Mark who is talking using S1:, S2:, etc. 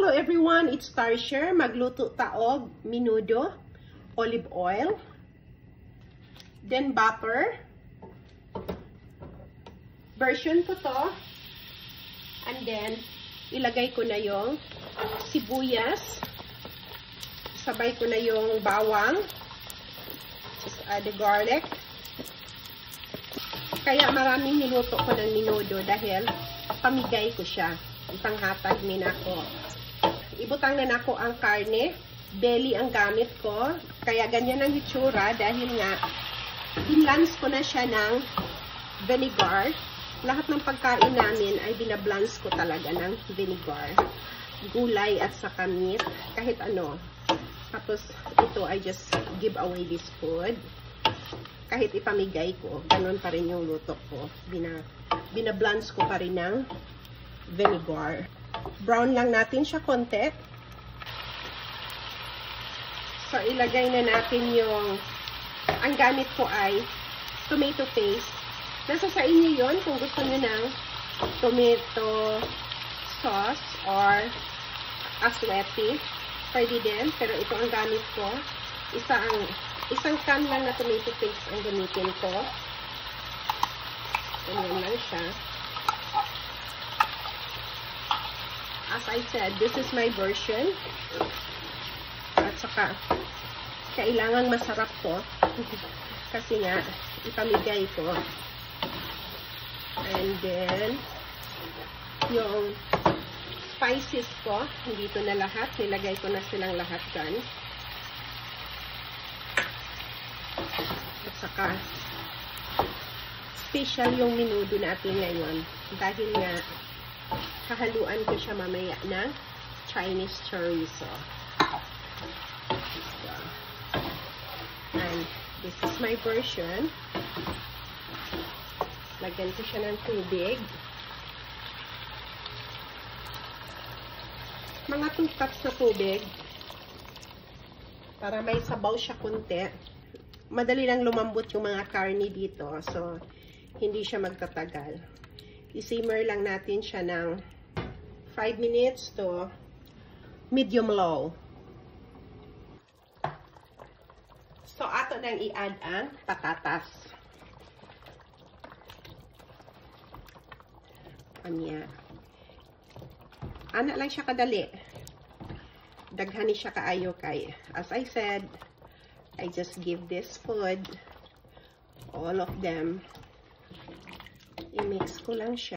S1: Hello everyone, it's Tarsher. Magluto taog, minudo, olive oil, then butter. Version ko to. And then, ilagay ko na yung sibuyas. Sabay ko na yung bawang. Just add the garlic. Kaya maraming niluto ko ng minudo dahil pamigay ko siya. Ipanghatag ni nako. Ibutang na nako ang karne. Belly ang gamit ko. Kaya ganyan ang itsura dahil nga binlance ko na siya ng vinegar. Lahat ng pagkain namin ay binablance ko talaga ng vinegar. Gulay at saka meat. Kahit ano. Tapos ito I just give away this food. Kahit ipamigay ko, ganun pa rin yung luto ko. Binablance ko pa rin ng vinegar. Brown lang natin siya konti. So, ilagay na natin yung, ang gamit ko ay tomato paste. Nasa sa inyo yun kung gusto nyo ng tomato sauce or asweti. Pwede din, pero ito ang gamit ko. Isang can lang na tomato paste ang gamitin ko. Ganyan lang siya. As I said, this is my version. At saka, kailangang masarap to. Kasi nga, ipamigay ko. And then, yung spices ko, hindi ito na lahat. Nilagay ko na silang lahat dyan. At saka, special yung minudo natin ngayon. Dahil nga, hahaluan ko siya mamaya ng Chinese chorizo. So, and this is my version. Lagyan ko siya ng tubig. Mga 2 cups na tubig. Para may sabaw siya kunti. Madali lang lumambot yung mga karne dito. So, hindi siya magtatagal. I-simmer lang natin siya ng 5 minutes to medium-low. So, ato nang i-add ang patatas. Anya. Ana lang siya kadali. Daghani siya kaayo kay. As I said, I just give this food, all of them. I-mix ko lang siya.